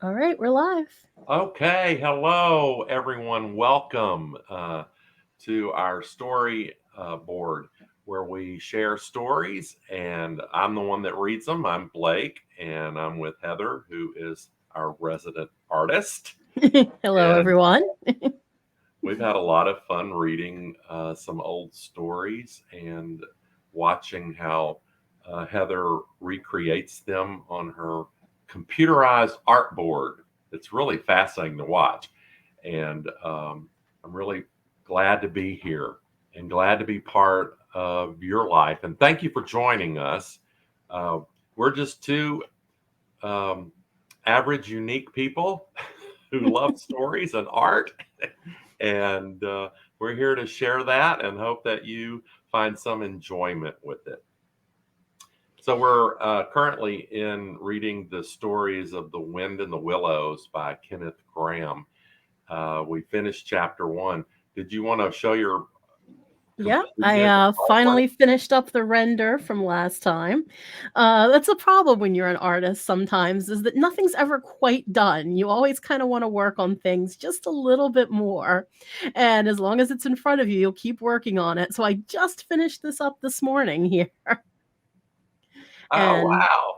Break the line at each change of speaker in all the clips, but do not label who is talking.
All right, we're live.
Okay, hello everyone. Welcome to our story board where we share stories, and I'm the one that reads them. I'm Blake, and I'm with Heather, who is our resident artist.
Hello,
And
everyone.
we've had a lot of fun reading some old stories and watching how Heather recreates them on her computerized art board. It's really fascinating to watch. And I'm really glad to be here and glad to be part of your life. And thank you for joining us. Uh, we're just two um, average, unique people who love stories and art. And we're here to share that and hope that you find some enjoyment with it. So we're currently in reading the stories of The Wind and the Willows by Kenneth Grahame. We finished chapter one. Did you want to show your
Yeah, I
completed artwork?
finally finished up the render from last time. That's a problem when you're an artist sometimes, is that nothing's ever quite done. You always kind of want to work on things just a little bit more. And as long as it's in front of you, you'll keep working on it. So I just finished this up this morning here.
Oh,
And
wow.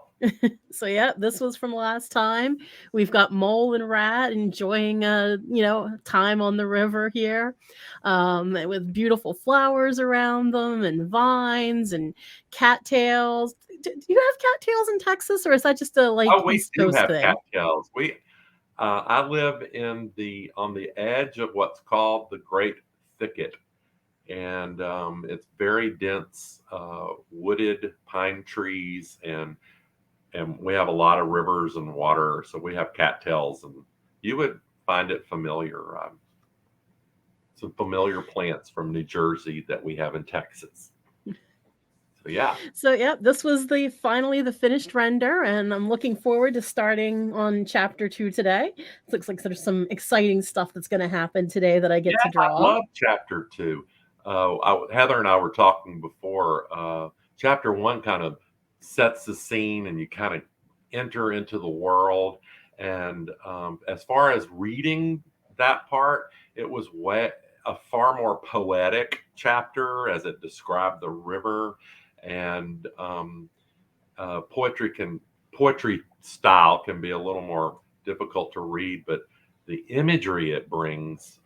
so yeah, this was from last time. We've got Mole and Rat enjoying time on the river here, with beautiful flowers around them and vines and cattails. Do you have cattails in Texas, or is that just a like
Oh, we
East
do
Coast
have
thing?
cattails. I live in the on the edge of what's called the Great Thicket, and it's very dense, wooded pine trees, and we have a lot of rivers and water, so we have cattails, and you would find it familiar. Some familiar plants from New Jersey that we have in Texas. So yeah,
So yeah, this was the finally the finished render, and I'm looking forward to starting on chapter 2 today. It looks like there's some exciting stuff that's going to happen today that I
yeah,
get to
I
draw.
love chapter two. Heather and I were talking before. Chapter one kind of sets the scene, and you kind of enter into the world. And as far as reading that part, it was a far more poetic chapter as it described the river and poetry can poetry style can be a little more difficult to read, but the imagery it brings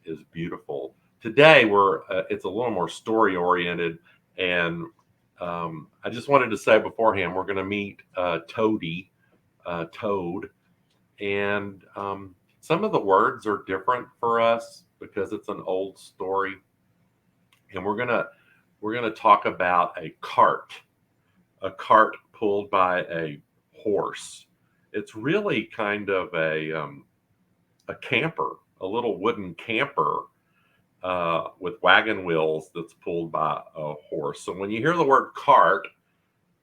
is beautiful. Today we're it's a little more story oriented, and I just wanted to say beforehand we're going to meet Toad, and some of the words are different for us because it's an old story, and we're gonna talk about a cart pulled by a horse. It's really kind of a camper, a little wooden camper with wagon wheels that's pulled by a horse. So when you hear the word cart,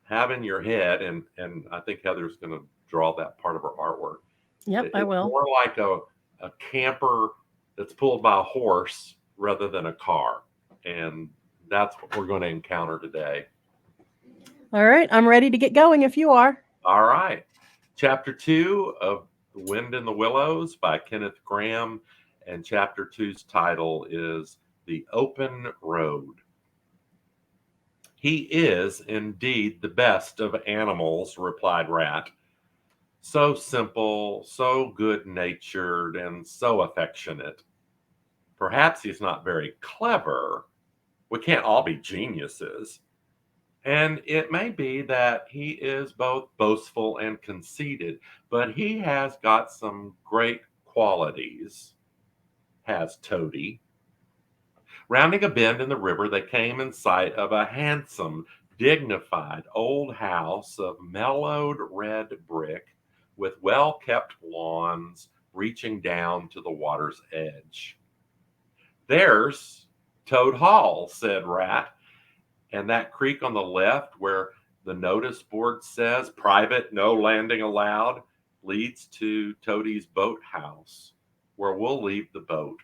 have in your head, and I think Heather's going to draw that part of her artwork.
Yep, I
It's
will.
more like a camper that's pulled by a horse rather than a car, and that's what we're going to encounter today.
All right, I'm ready to get going if you are.
All right. Chapter two of The Wind in the Willows by Kenneth Grahame. And chapter two's title is The Open Road. He is indeed the best of animals, replied Rat. So simple, so good natured, and so affectionate. Perhaps he's not very clever. We can't all be geniuses. And it may be that he is both boastful and conceited, but he has got some great qualities, has Toady. Rounding a bend in the river, they came in sight of a handsome, dignified old house of mellowed red brick with well kept lawns reaching down to the water's edge. There's Toad Hall, said Rat, and that creek on the left where the notice board says private, no landing allowed, leads to Toadie's boathouse, where we'll leave the boat.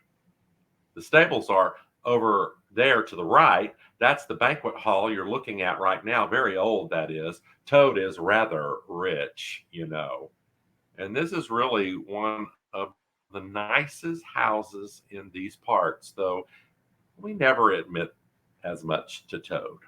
The stables are over there to the right. That's the banquet hall you're looking at right now. Very old, that is. Toad is rather rich, you know. And this is really one of the nicest houses in these parts, though we never admit as much to Toad.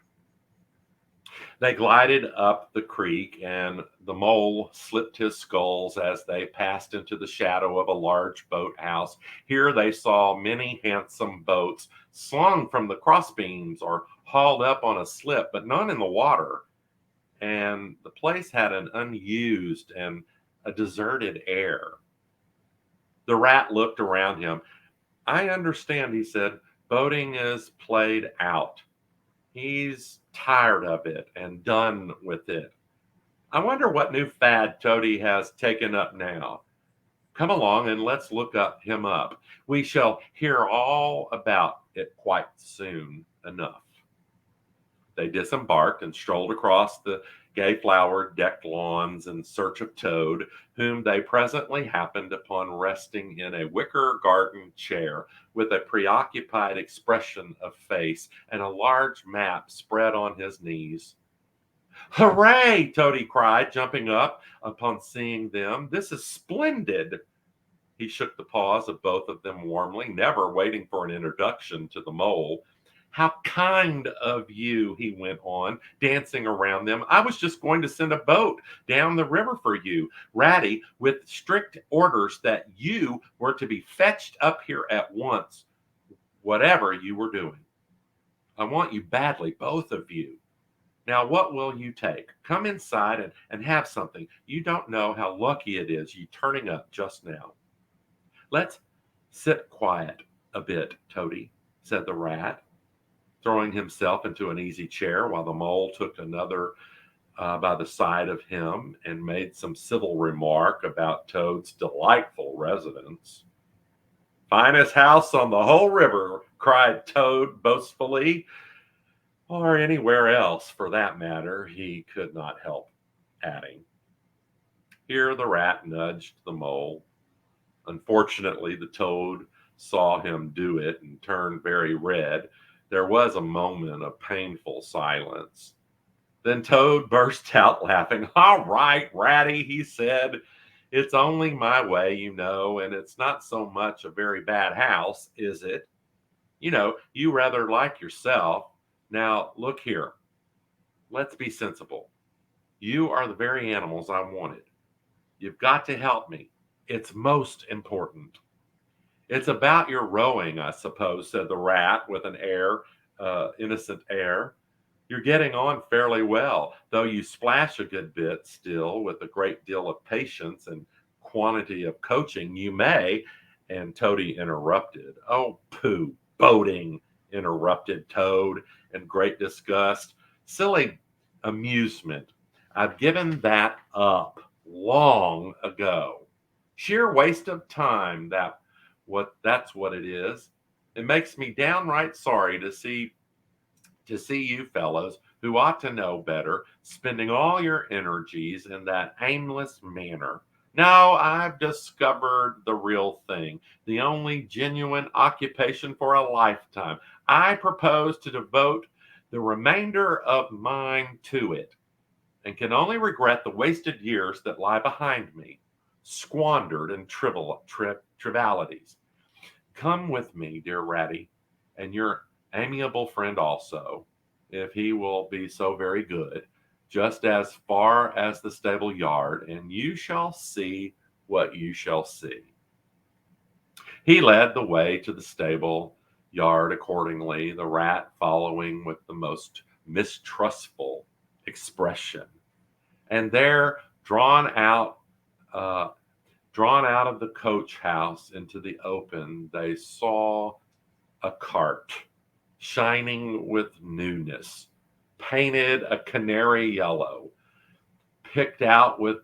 They glided up the creek, and the mole slipped his sculls as they passed into the shadow of a large boathouse. Here they saw many handsome boats slung from the crossbeams or hauled up on a slip, but none in the water. And the place had an unused and a deserted air. The rat looked around him. I understand, he said. Boating is played out. He's tired of it and done with it. I wonder what new fad Toady has taken up now. Come along and let's look up him up. We shall hear all about it quite soon enough. They disembarked and strolled across the gay flower decked lawns in search of Toad, whom they presently happened upon resting in a wicker garden chair with a preoccupied expression of face and a large map spread on his knees. Hooray! Toady cried, jumping up upon seeing them. This is splendid. He shook the paws of both of them warmly, never waiting for an introduction to the mole. How kind of you, he went on, dancing around them. I was just going to send a boat down the river for you, Ratty, with strict orders that you were to be fetched up here at once, whatever you were doing. I want you badly, both of you. Now, what will you take? Come inside and have something. You don't know how lucky it is you turning up just now. Let's sit quiet a bit, Toady, said the rat, throwing himself into an easy chair while the mole took another by the side of him and made some civil remark about Toad's delightful residence. Finest house on the whole river, cried Toad boastfully, or anywhere else for that matter, he could not help adding. Here the rat nudged the mole. Unfortunately, the toad saw him do it and turned very red. There was a moment of painful silence. Then Toad burst out laughing. All right, Ratty, he said. It's only my way, you know, and it's not so much a very bad house, is it? You know, you rather like yourself. Now, look here. Let's be sensible. You are the very animals I wanted. You've got to help me. It's most important. It's about your rowing, I suppose, said the rat with an innocent air. You're getting on fairly well, though you splash a good bit still with a great deal of patience and quantity of coaching. You may, and Toady interrupted. Oh, pooh, boating, interrupted Toad in great disgust. Silly amusement. I've given that up long ago. Sheer waste of time, that's what it is. It makes me downright sorry to see you fellows who ought to know better spending all your energies in that aimless manner. No, I've discovered the real thing, the only genuine occupation for a lifetime. I propose to devote the remainder of mine to it, and can only regret the wasted years that lie behind me, squandered in trivialities. Come with me, dear Ratty, and your amiable friend also, if he will be so very good, just as far as the stable yard, and you shall see what you shall see. He led the way to the stable yard accordingly, the rat following with the most mistrustful expression. And there, uh, drawn out of the coach house into the open, they saw a cart shining with newness, painted a canary yellow, picked out with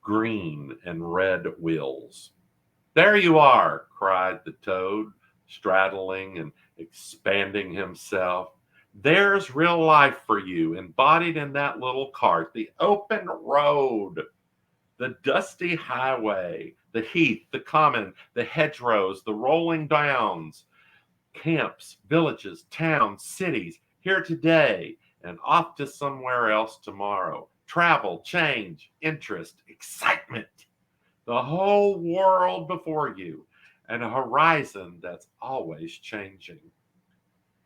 green and red wheels. There you are, cried the toad, straddling and expanding himself. There's real life for you, embodied in that little cart. The open road, the dusty highway, the heath, the common, the hedgerows, the rolling downs, camps, villages, towns, cities, here today and off to somewhere else tomorrow. Travel, change, interest, excitement. the whole world before you, and a horizon that's always changing.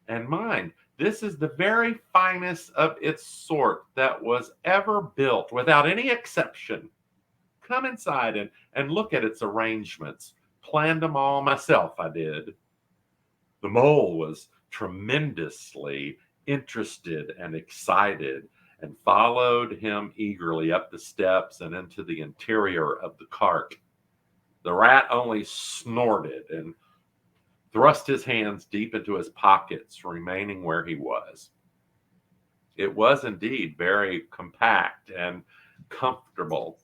And mind, this is the very finest of its sort that was ever built, without any exception. Come inside and look at its arrangements. Planned them all myself, I did. The mole was tremendously interested and excited and followed him eagerly up the steps and into the interior of the cart. The rat only snorted and thrust his hands deep into his pockets, remaining where he was. It was indeed very compact and comfortable.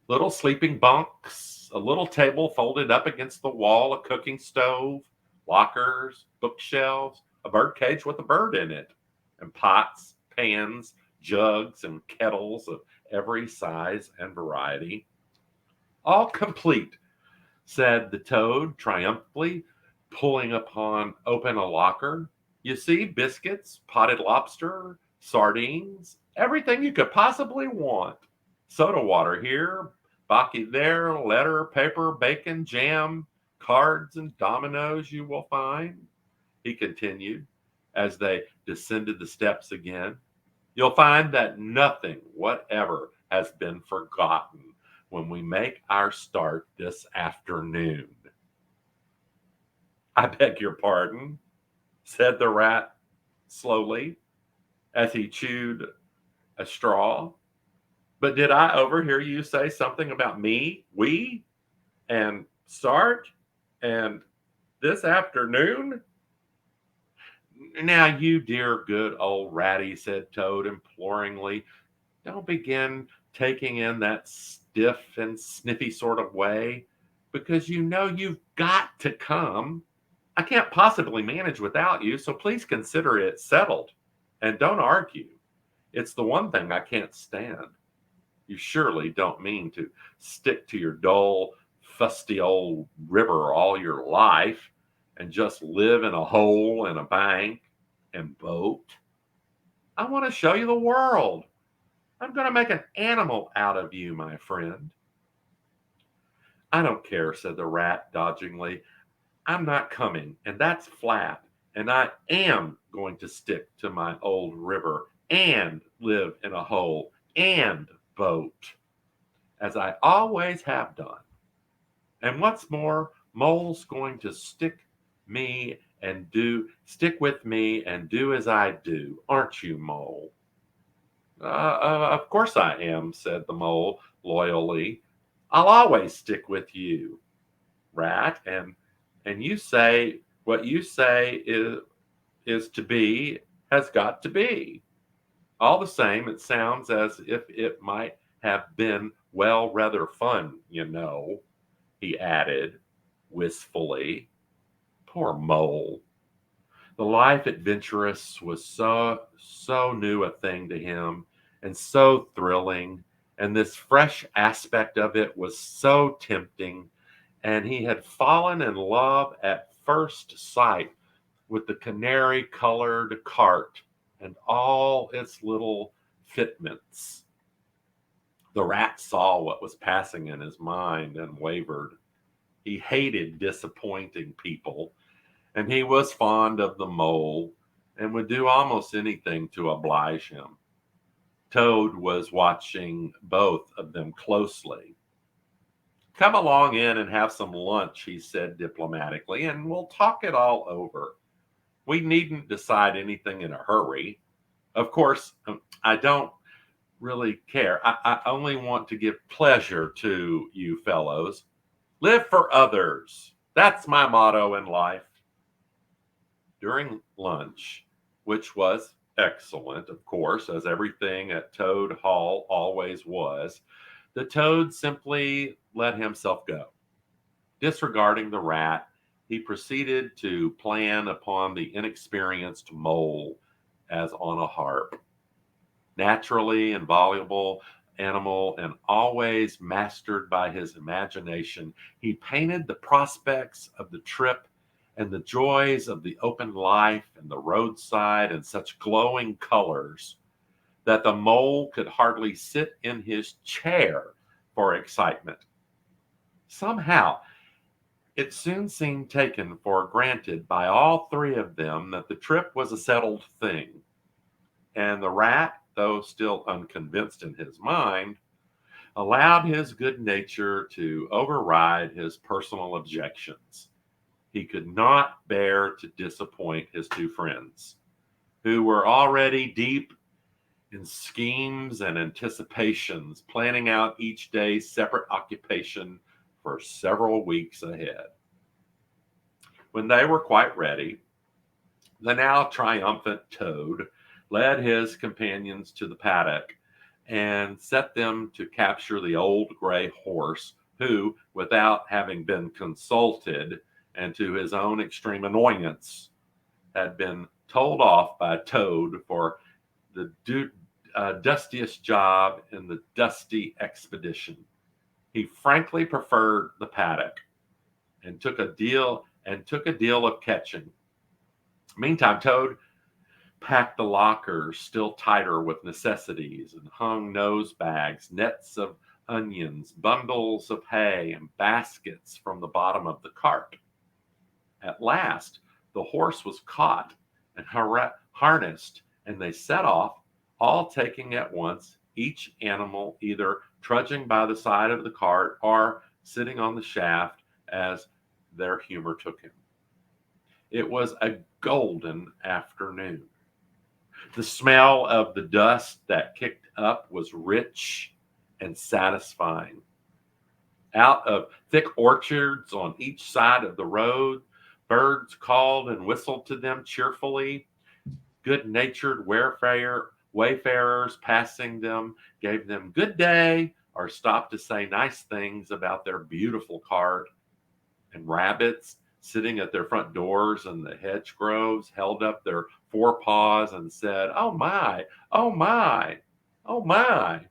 Little sleeping bunks, a little table folded up against the wall, a cooking stove, lockers, bookshelves, a bird cage with a bird in it, and pots, pans, jugs, and kettles of every size and variety. All complete, said the toad triumphantly, pulling upon open a locker. You see, biscuits, potted lobster, sardines, everything you could possibly want. Soda water here, Baki there, letter, paper, bacon, jam, cards, and dominoes you will find, he continued as they descended the steps again. You'll find that nothing whatever has been forgotten when we make our start this afternoon. I beg your pardon, said the rat slowly as he chewed a straw. But did I overhear you say something about me, we, and start, and this afternoon? Now, you dear good old ratty, said Toad imploringly, don't begin taking in that stiff and sniffy sort of way, because you know you've got to come. I can't possibly manage without you, so please consider it settled. And don't argue. It's the one thing I can't stand. You surely don't mean to stick to your dull, fusty old river all your life and just live in a hole in a bank and boat. I want to show you the world. I'm going to make an animal out of you, my friend. I don't care, said the rat dodgingly. I'm not coming, and that's flat. And I am going to stick to my old river and live in a hole and boat, as I always have done. And what's more, Mole's going to stick with me and do as I do, aren't you, Mole? Of course I am, said the mole loyally. I'll always stick with you, rat, and you say what you say is to be has got to be. All the same, it sounds as if it might have been, well, rather fun, you know, he added wistfully. Poor mole. The life adventurous was so new a thing to him and so thrilling, and this fresh aspect of it was so tempting, and he had fallen in love at first sight with the canary colored cart and all its little fitments. The rat saw what was passing in his mind and wavered. He hated disappointing people, and he was fond of the mole and would do almost anything to oblige him. Toad was watching both of them closely. Come along in and have some lunch, he said diplomatically, and we'll talk it all over. We needn't decide anything in a hurry. Of course, I don't really care. I only want to give pleasure to you fellows. Live for others. That's my motto in life. During lunch, which was excellent, of course, as everything at Toad Hall always was, the toad simply let himself go. Disregarding the rat, he proceeded to plan upon the inexperienced mole as on a harp. Naturally and voluble animal and always mastered by his imagination, he painted the prospects of the trip and the joys of the open life and the roadside in such glowing colors that the mole could hardly sit in his chair for excitement. Somehow, it soon seemed taken for granted by all three of them that the trip was a settled thing, and the rat, though still unconvinced in his mind, allowed his good nature to override his personal objections. He could not bear to disappoint his two friends, who were already deep in schemes and anticipations, planning out each day's separate occupation for several weeks ahead. When they were quite ready, the now triumphant Toad led his companions to the paddock and set them to capture the old gray horse, who, without having been consulted, and to his own extreme annoyance, had been told off by Toad for the dustiest job in the dusty expedition. He frankly preferred the paddock and took a deal of catching. Meantime, Toad packed the lockers still tighter with necessities and hung nose bags, nets of onions, bundles of hay, and baskets from the bottom of the cart. At last, the horse was caught and harnessed, and they set off, all taking at once, each animal either trudging by the side of the cart or sitting on the shaft as their humor took him. It was a golden afternoon. The smell of the dust that kicked up was rich and satisfying. Out of thick orchards on each side of the road, birds called and whistled to them cheerfully. Good-natured wayfarers passing them gave them good day or stopped to say nice things about their beautiful cart. And rabbits sitting at their front doors in the hedge groves held up their forepaws and said, "Oh my, oh my, oh my."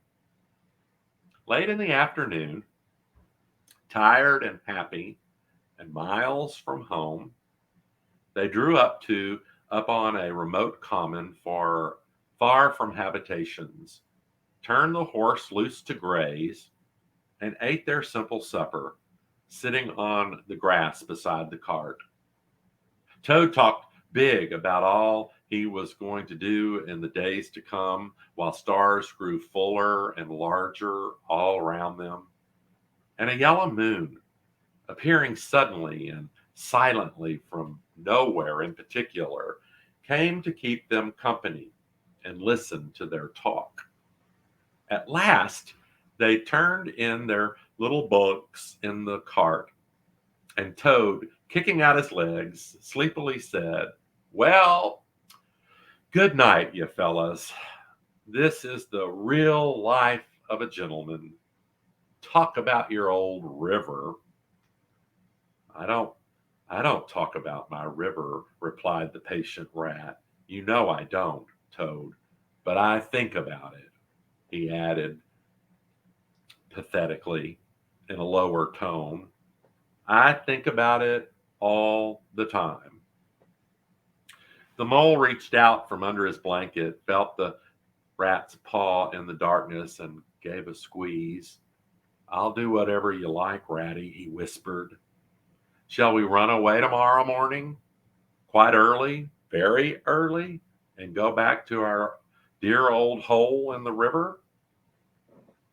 Late in the afternoon, tired and happy, and miles from home, they drew up on a remote common far from habitations, turned the horse loose to graze, and ate their simple supper, sitting on the grass beside the cart. Toad talked big about all he was going to do in the days to come, while stars grew fuller and larger all around them, and a yellow moon, appearing suddenly and silently from nowhere in particular, came to keep them company and listen to their talk. At last, they turned in their little bunks in the cart, and Toad, kicking out his legs, sleepily said, "Well, good night, you fellas. This is the real life of a gentleman. Talk about your old river." I don't I don't talk about my river," replied the patient rat. "You know I don't, Toad, but I think about it," he added pathetically in a lower tone. "I think about it all the time." The mole reached out from under his blanket, felt the rat's paw in the darkness, and gave a squeeze. "I'll do whatever you like, Ratty," he whispered. "Shall we run away tomorrow morning, quite early, very early, and go back to our dear old hole in the river?"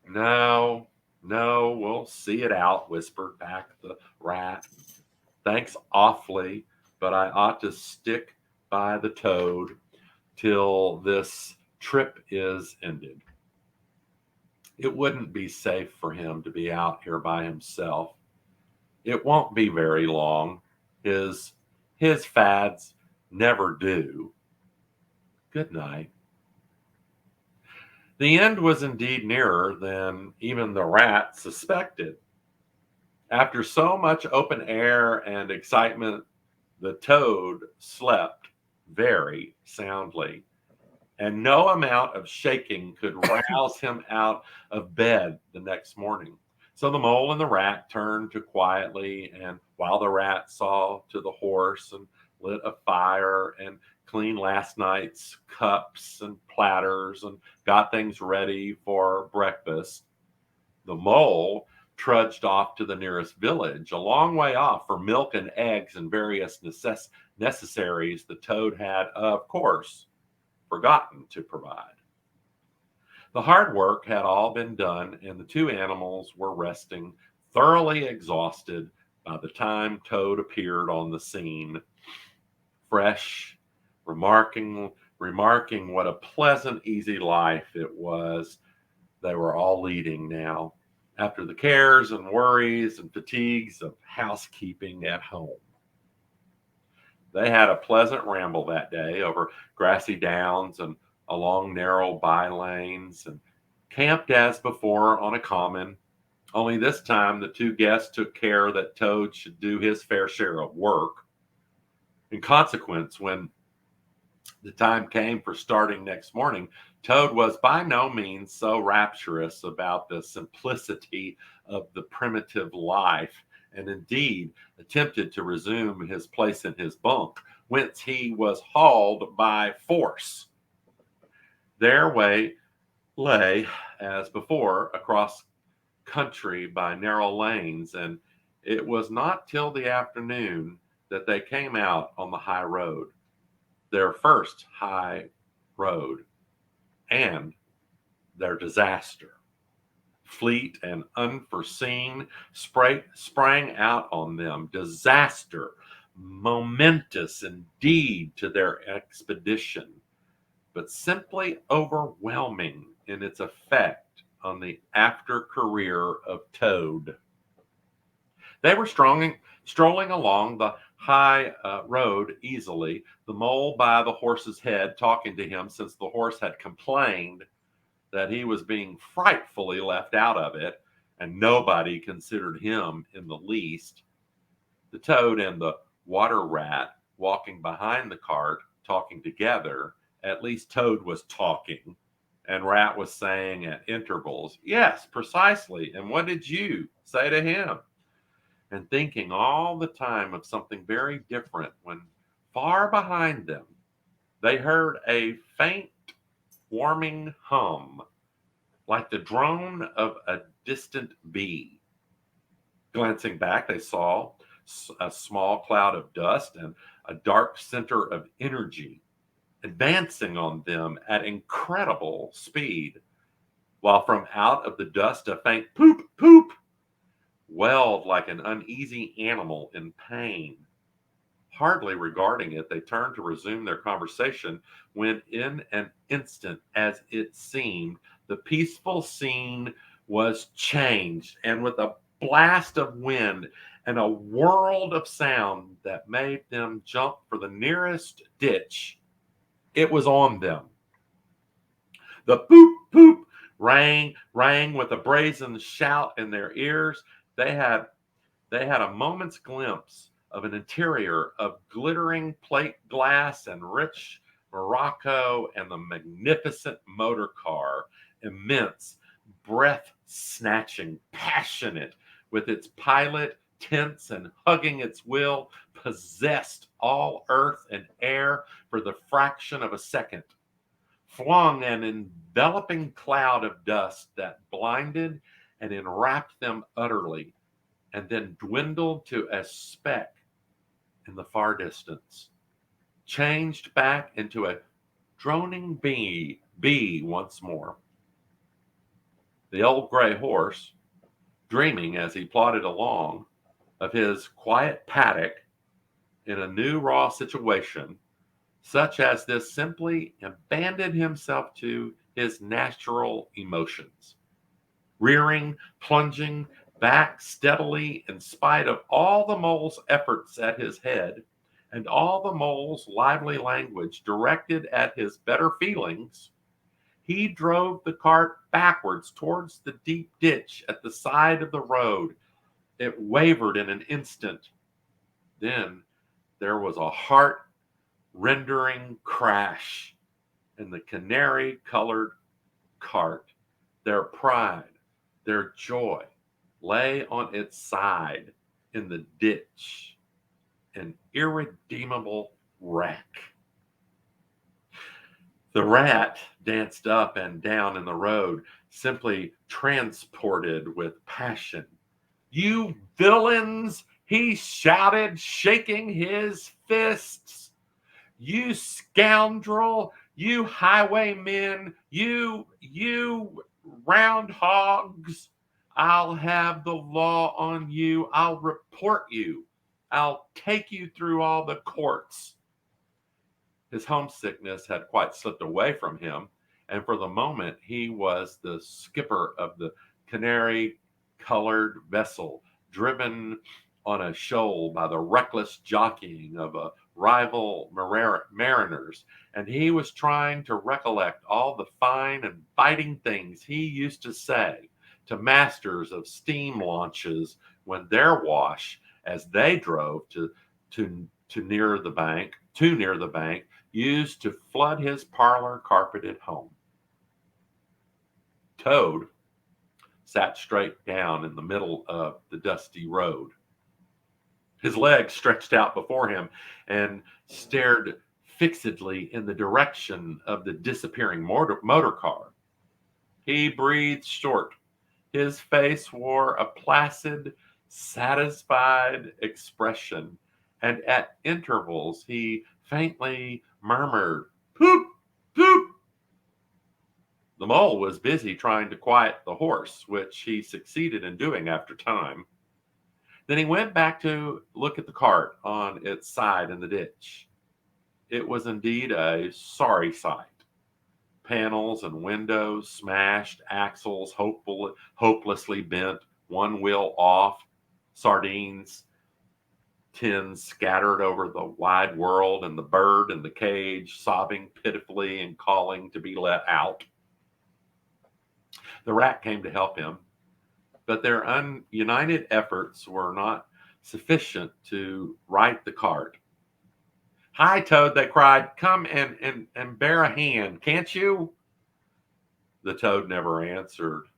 "No, no, we'll see it out," whispered back the rat. "Thanks awfully, but I ought to stick by the Toad till this trip is ended. It wouldn't be safe for him to be out here by himself. It won't be very long. His fads never do. Good night." The end was indeed nearer than even the rat suspected. After so much open air and excitement, the Toad slept very soundly, and no amount of shaking could rouse him out of bed the next morning. So the mole and the rat turned to quietly, and while the rat saw to the horse and lit a fire and cleaned last night's cups and platters and got things ready for breakfast, the mole trudged off to the nearest village, a long way off, for milk and eggs and various necessaries the toad had, of course, forgotten to provide. The hard work had all been done, and the two animals were resting, thoroughly exhausted, by the time Toad appeared on the scene, fresh, remarking what a pleasant, easy life it was they were all leading now, after the cares and worries and fatigues of housekeeping at home. They had a pleasant ramble that day over grassy downs and along narrow by lanes, and camped as before on a common. Only this time the two guests took care that Toad should do his fair share of work. In consequence, when the time came for starting next morning, Toad was by no means so rapturous about the simplicity of the primitive life, and indeed attempted to resume his place in his bunk, whence he was hauled by force. Their way lay, as before, across country by narrow lanes, and it was not till the afternoon that they came out on the high road, their first high road, and their disaster, fleet and unforeseen, sprang out on them. Disaster, momentous indeed to their expedition, but simply overwhelming in its effect on the after career of Toad. They were strolling along the high road easily, the mole by the horse's head, talking to him, since the horse had complained that he was being frightfully left out of it, and nobody considered him in the least. The toad and the water rat walking behind the cart, talking together. At least Toad was talking, and Rat was saying at intervals, "Yes, precisely. And what did you say to him?" And thinking all the time of something very different, when far behind them they heard a faint warming hum, like the drone of a distant bee. Glancing back, they saw a small cloud of dust and a dark center of energy advancing on them at incredible speed, while from out of the dust a faint poop, poop, wailed like an uneasy animal in pain. Hardly regarding it, they turned to resume their conversation, when in an instant, as it seemed, the peaceful scene was changed, and with a blast of wind and a world of sound that made them jump for the nearest ditch, it was on them. The poop, poop rang with a brazen shout in their ears. They had a moment's glimpse of an interior of glittering plate glass and rich morocco, and the magnificent motor car, immense, breath snatching, passionate, with its pilot tense and hugging its will, possessed all earth and air for the fraction of a second, flung an enveloping cloud of dust that blinded and enwrapped them utterly, and then dwindled to a speck in the far distance, changed back into a droning bee once more. The old gray horse, dreaming as he plodded along of his quiet paddock in a new raw situation, such as this, simply abandoned himself to his natural emotions, rearing, plunging back steadily in spite of all the mole's efforts at his head, and all the mole's lively language directed at his better feelings. He drove the cart backwards towards the deep ditch at the side of the road. It wavered in an instant. Then there was a heart-rending crash, and the canary-colored cart, their pride, their joy, lay on its side in the ditch, an irredeemable wreck. The rat danced up and down in the road, simply transported with passion. You villains, he shouted, shaking his fists. You scoundrel, you highwaymen, you round hogs. I'll have the law on you. I'll report you. I'll take you through all the courts. His homesickness had quite slipped away from him, and for the moment he was the skipper of the canary colored vessel, driven on a shoal by the reckless jockeying of a rival mariners, and he was trying to recollect all the fine and biting things he used to say to masters of steam launches when their wash, as they drove to near the bank, used to flood his parlor carpeted home. Toad sat straight down in the middle of the dusty road. His legs stretched out before him and stared fixedly in the direction of the disappearing motor car. He breathed short. His face wore a placid, satisfied expression, and at intervals he faintly murmured, "Poop, poop." The mole was busy trying to quiet the horse, which he succeeded in doing after time. Then he went back to look at the cart on its side in the ditch. It was indeed a sorry sight. Panels and windows smashed, axles hopelessly bent, one wheel off, sardines tins scattered over the wide world, and the bird in the cage sobbing pitifully and calling to be let out. The rat came to help him, but their united efforts were not sufficient to right the cart. "Hi, Toad," they cried. "Come and bear a hand, can't you?" The toad never answered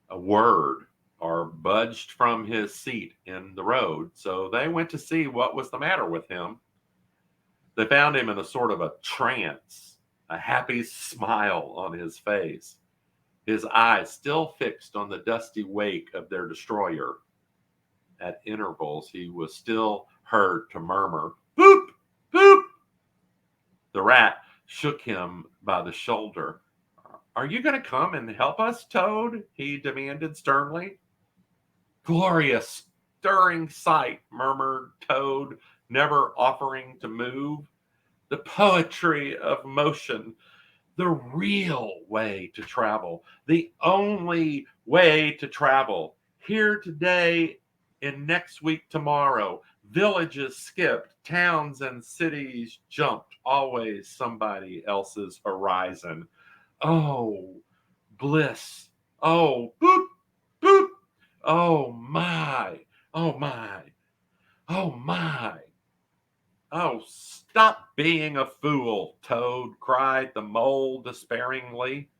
a word or budged from his seat in the road, so they went to see what was the matter with him. They found him in a sort of a trance, a happy smile on his face, his eyes still fixed on the dusty wake of their destroyer. At intervals, he was still heard to murmur, "Boop, boop." The rat shook him by the shoulder. "Are you going to come and help us, Toad?" he demanded sternly. "Glorious, stirring sight," murmured Toad, never offering to move. "The poetry of motion, the real way to travel, the only way to travel. Here today and next week tomorrow, villages skipped, towns and cities jumped, always somebody else's horizon. Oh, bliss. Oh, boop, boop. Oh, my. Oh, my. Oh, my. Oh, stop being a fool, Toad," cried the mole despairingly.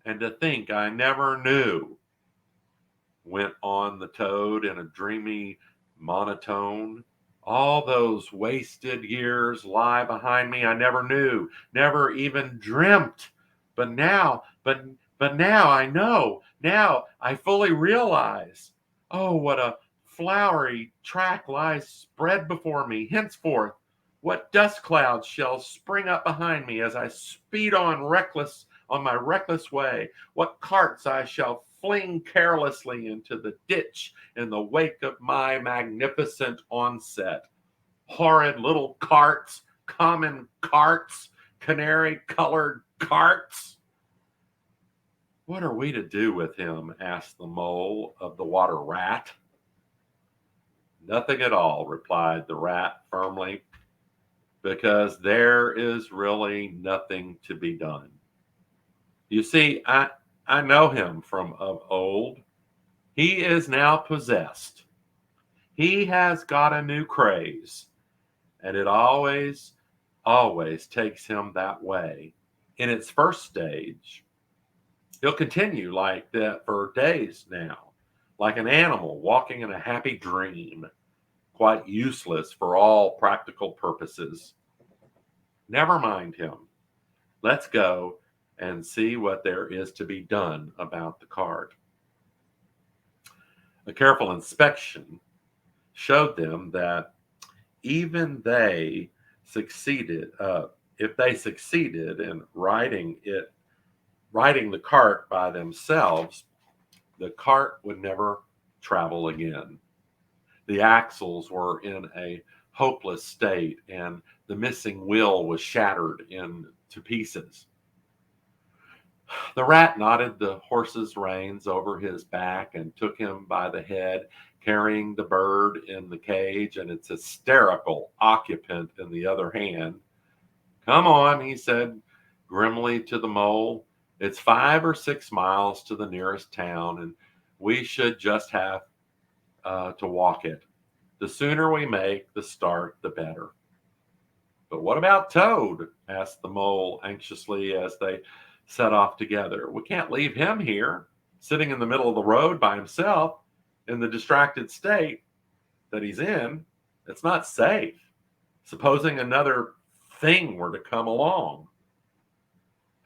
"And to think I never knew," went on the toad in a dreamy monotone. "All those wasted years lie behind me. I never knew, never even dreamt. But now, but now I know. Now I fully realize. Oh, what a flowery track lies spread before me. Henceforth, what dust clouds shall spring up behind me as I speed on my reckless way. What carts I shall fling carelessly into the ditch in the wake of my magnificent onset. Horrid little carts, common carts, canary colored carts." "What are we to do with him?" asked the mole of the water rat. "Nothing at all," replied the rat firmly, "because there is really nothing to be done. You see, I know him from of old. He is now possessed. He has got a new craze, and it always takes him that way. In its first stage, he'll continue like that for days now, like an animal walking in a happy dream, quite useless for all practical purposes. Never mind him. Let's go and see what there is to be done about the cart." A careful inspection showed them that even they succeeded, if they succeeded in riding the cart by themselves, the cart would never travel again. The axles were in a hopeless state, and the missing wheel was shattered into pieces. The rat knotted the horse's reins over his back and took him by the head, carrying the bird in the cage and its hysterical occupant in the other hand. Come on, he said grimly to the mole. It's 5 or 6 miles to the nearest town, and we should just have to walk it. The sooner we make the start, the better. But what about Toad? Asked the mole anxiously as they set off together. We can't leave him here, sitting in the middle of the road by himself in the distracted state that he's in. It's not safe. Supposing another thing were to come along.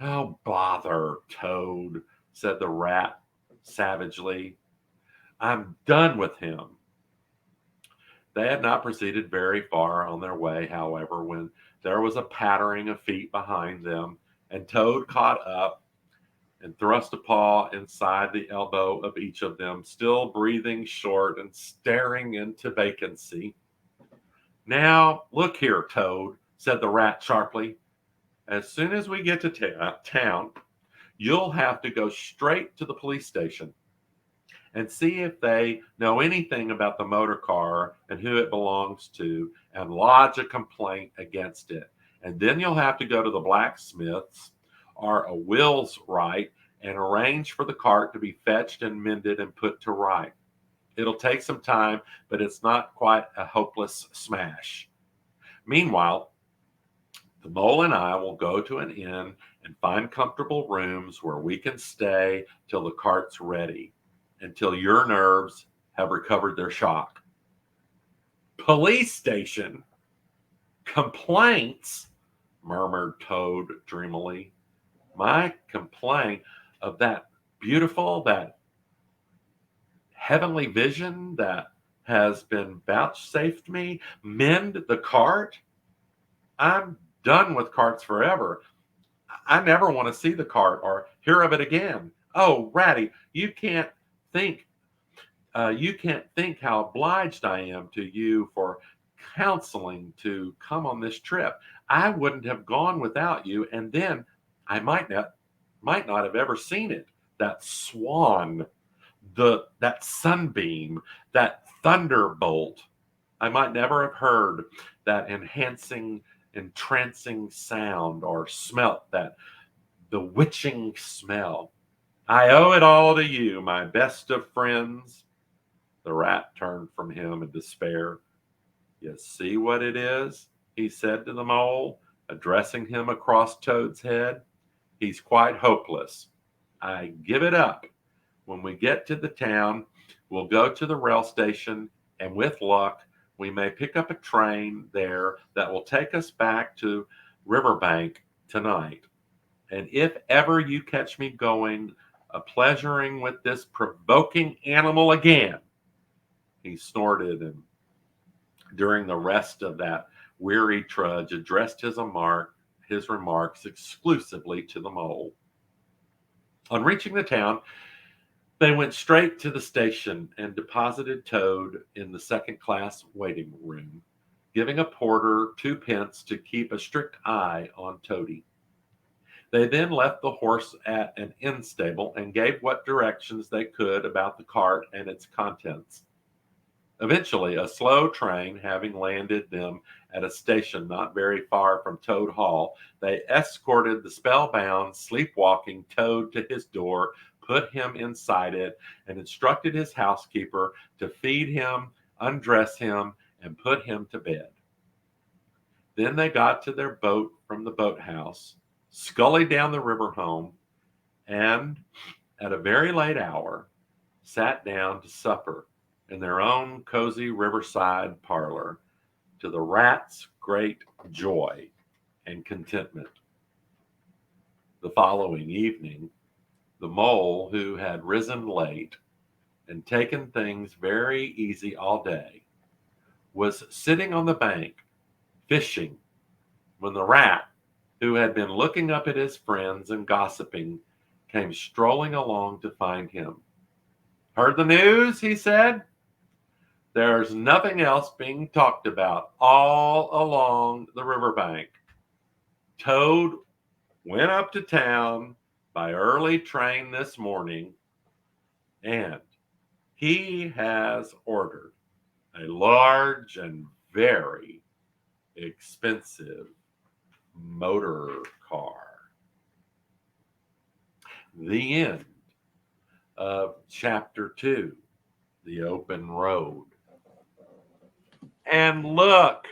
Oh, bother, Toad, said the rat savagely. I'm done with him. They had not proceeded very far on their way, however, when there was a pattering of feet behind them, and Toad caught up and thrust a paw inside the elbow of each of them, still breathing short and staring into vacancy. Now, look here, Toad, said the rat sharply. As soon as we get to town, you'll have to go straight to the police station and see if they know anything about the motor car and who it belongs to and lodge a complaint against it. And then you'll have to go to the blacksmith's or a Will's right and arrange for the cart to be fetched and mended and put to right. It'll take some time, but it's not quite a hopeless smash. Meanwhile, the mole and I will go to an inn and find comfortable rooms where we can stay till the cart's ready, until your nerves have recovered their shock. Police station? Complaints? Murmured Toad dreamily. My complaint of that beautiful, that heavenly vision that has been vouchsafed me, mend the cart? I'm done with carts forever. I never want to see the cart or hear of it again. Oh, Ratty, think you can't think how obliged I am to you for counseling to come on this trip. I wouldn't have gone without you, and then I might not have ever seen it. That swan, that sunbeam, that thunderbolt. I might never have heard that entrancing sound or smelt that bewitching smell. I owe it all to you, my best of friends. The rat turned from him in despair. You see what it is? He said to the mole, addressing him across Toad's head. He's quite hopeless. I give it up. When we get to the town, we'll go to the rail station, and with luck, we may pick up a train there that will take us back to Riverbank tonight. And if ever you catch me going a pleasuring with this provoking animal again, he snorted, and during the rest of that weary trudge addressed his remarks exclusively to the mole. On reaching the town, they went straight to the station and deposited Toad in the second-class waiting room, giving a porter 2 pence to keep a strict eye on Toady. They then left the horse at an inn stable and gave what directions they could about the cart and its contents. Eventually, a slow train having landed them at a station not very far from Toad Hall, they escorted the spellbound, sleepwalking Toad to his door, put him inside it, and instructed his housekeeper to feed him, undress him, and put him to bed. Then they got to their boat from the boathouse, scullied down the river home, and at a very late hour sat down to supper in their own cozy riverside parlor, to the rat's great joy and contentment. The following evening, the mole, who had risen late and taken things very easy all day, was sitting on the bank fishing when the rat, who had been looking up at his friends and gossiping, came strolling along to find him. "Heard the news?" he said. "There's nothing else being talked about all along the riverbank. Toad went up to town by early train this morning, and he has ordered a large and very expensive motor car." The end of chapter 2, The Open Road. And look,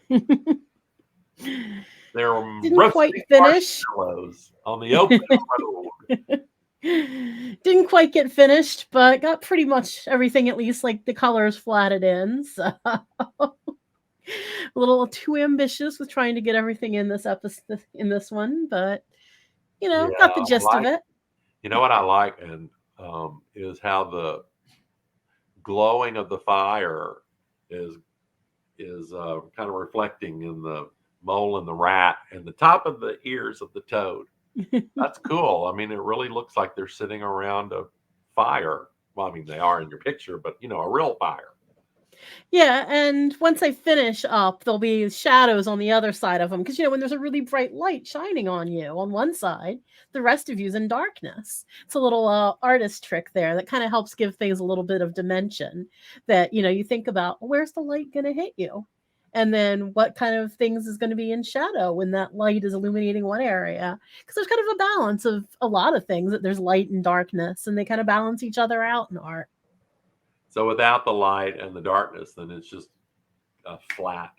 there are
Didn't quite
roasting
finish.
marshmallows on the open road.
Didn't quite get finished, but got pretty much everything, at least like the colors flatted in. So a little too ambitious with trying to get everything in this episode in this one, but
Yeah,
got the
I
gist of
like.
it.
You know what I like, and is how the glowing of the fire is kind of reflecting in the mole and the rat and the top of the ears of the toad. That's cool. I mean, it really looks like they're sitting around a fire. Well, I mean, they are in your picture, but a real fire.
Yeah, and once I finish up, there'll be shadows on the other side of them because when there's a really bright light shining on you on one side, the rest of you's in darkness. It's a little artist trick there that kind of helps give things a little bit of dimension. That you think about, where's the light going to hit you, and then what kind of things is going to be in shadow when that light is illuminating one area. Because there's kind of a balance of a lot of things, that there's light and darkness, and they kind of balance each other out in art.
So without the light and the darkness, then it's just a flat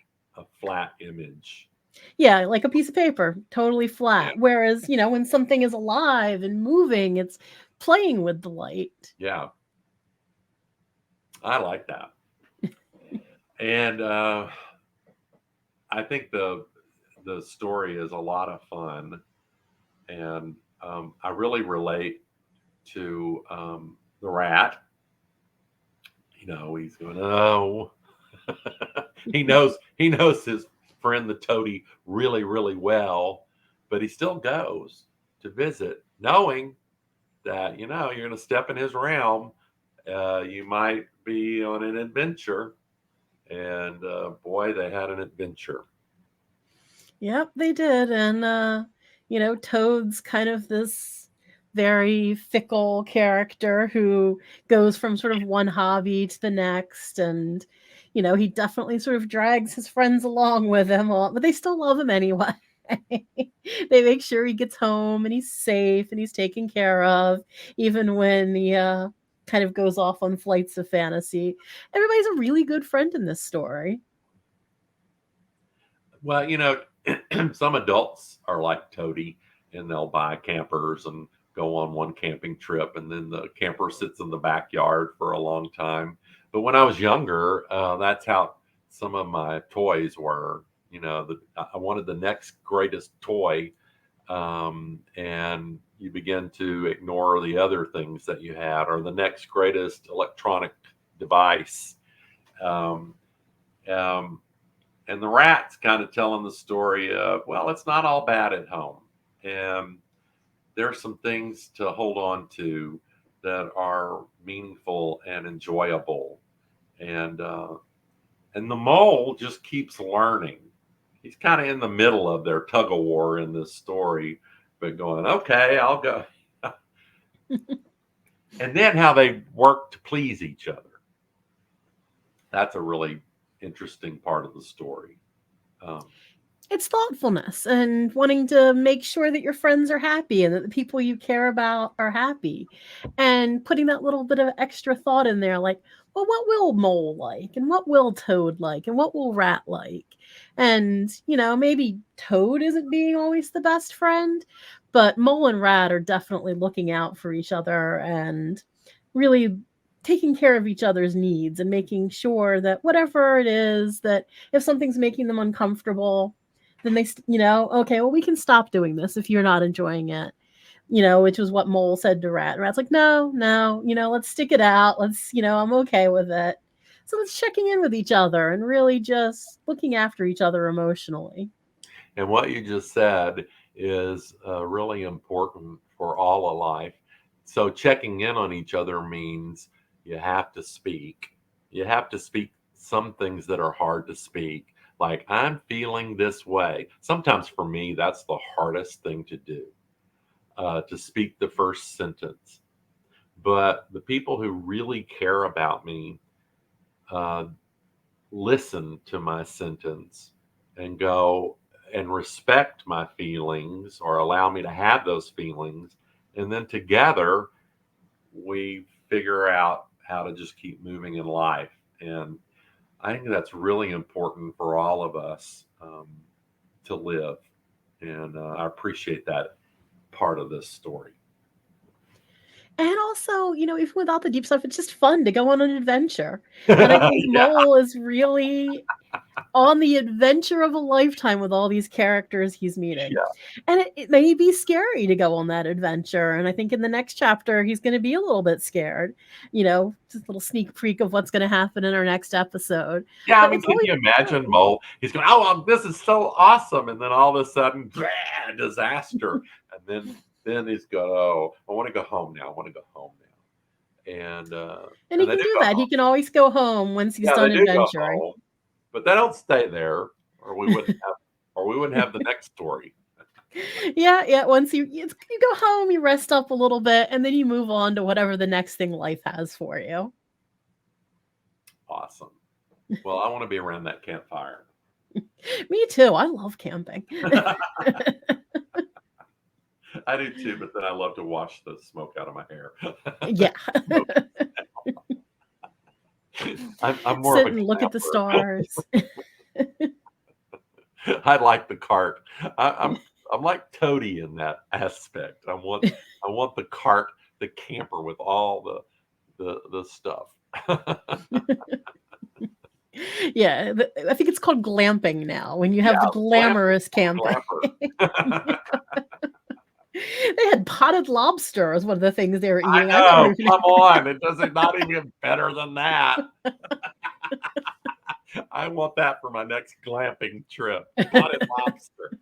image.
Yeah, like a piece of paper, totally
Yeah,
flat. Whereas, when something is alive and moving, it's playing with the light.
yeah, I like that. And I think the story is a lot of fun, and I really relate to the rat. He's going, "Oh." He knows his friend the toady really, really well, but he still goes to visit, knowing that you're going to step in his realm. You might be on an adventure, and boy, they had an adventure.
Yep, they did. And Toad's kind of this very fickle character who goes from sort of one hobby to the next, and he definitely sort of drags his friends along with him, but they still love him anyway. They make sure he gets home and he's safe and he's taken care of, even when he kind of goes off on flights of fantasy. Everybody's a really good friend in this story.
Well, some adults are like Toady, and they'll buy campers and go on one camping trip, and then the camper sits in the backyard for a long time. But when I was younger, that's how some of my toys were. I wanted the next greatest toy, and you begin to ignore the other things that you had, or the next greatest electronic device. Um, um, and the rat's kind of telling the story of, well, it's not all bad at home, and there's some things to hold on to that are meaningful and enjoyable, and the mole just keeps learning. He's kind of in the middle of their tug of war in this story, but going, okay, I'll go. And then how they work to please each other. That's a really interesting part of the story. Um,
It's thoughtfulness and wanting to make sure that your friends are happy and that the people you care about are happy, and putting that little bit of extra thought in there, like, well, what will Mole like, and what will Toad like, and what will Rat like? And maybe Toad isn't being always the best friend, but Mole and Rat are definitely looking out for each other and really taking care of each other's needs, and making sure that whatever it is, that if something's making them uncomfortable, then okay, well, we can stop doing this if you're not enjoying it. which was what Mole said to Rat. And Rat's like, no, no, let's stick it out. Let's, I'm okay with it. So let's checking in with each other and really just looking after each other emotionally.
And what you just said is really important for all of life. So checking in on each other means you have to speak. You have to speak some things that are hard to speak, like I'm feeling this way. Sometimes for me, that's the hardest thing to do, to speak the first sentence. But the people who really care about me uh, listen to my sentence and go and respect my feelings or allow me to have those feelings. And then together we figure out how to just keep moving in life. And I think that's really important for all of us to live. And I appreciate that part of this story.
And also, even without the deep stuff, it's just fun to go on an adventure. And I think
Yeah,
Mole is really on the adventure of a lifetime with all these characters he's meeting.
yeah.
And it may be scary to go on that adventure. And I think in the next chapter, he's going to be a little bit scared, just a little sneak peek of what's going to happen in our next episode.
Yeah, I
But
mean,
it's
can
always
you imagine
fun.
Mole? He's going, oh, this is so awesome, and then all of a sudden, disaster, and then he's going, oh, I want to go home now. I want to go home now,
And
and
he
they
can
do
do
go
that. He
home.
can always go home once he's
Yeah, they
done
do go
adventuring.
home, but they don't stay there, or we wouldn't have the next story.
Yeah, yeah. Once you go home, you rest up a little bit, and then you move on to whatever the next thing life has for you.
Awesome. Well, I want to be around that campfire.
Me too. I love camping.
I do too, but then I love to watch the smoke out of my hair.
Yeah.
I'm more of
Sit
a
and look at the
camper.
stars.
I like the cart. I'm like Toady in that aspect. I want the cart, the camper with all the stuff.
Yeah, I think it's called glamping now, when you
Yeah,
have the
glamping,
glamorous camping.
glamper.
They had potted lobster as one of the things they were
I
eating. I never
know.
even
Come on, it doesn't not even better than that. I want that for my next glamping trip. Potted lobster.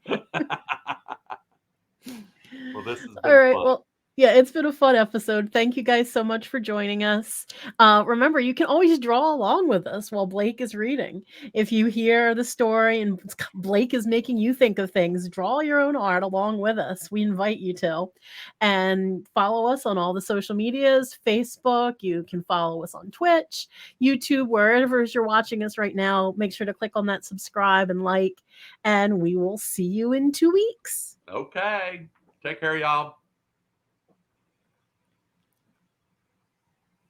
Well, this has
All
been
right.
fun.
Well, yeah, it's been a fun episode. Thank you guys so much for joining us. Remember, you can always draw along with us while Blake is reading. If you hear the story and Blake is making you think of things, draw your own art along with us. We invite you to. And follow us on all the social medias, Facebook. You can follow us on Twitch, YouTube, wherever you're watching us right now. Make sure to click on that subscribe and like. And we will see you in 2 weeks.
Okay. Take care, y'all.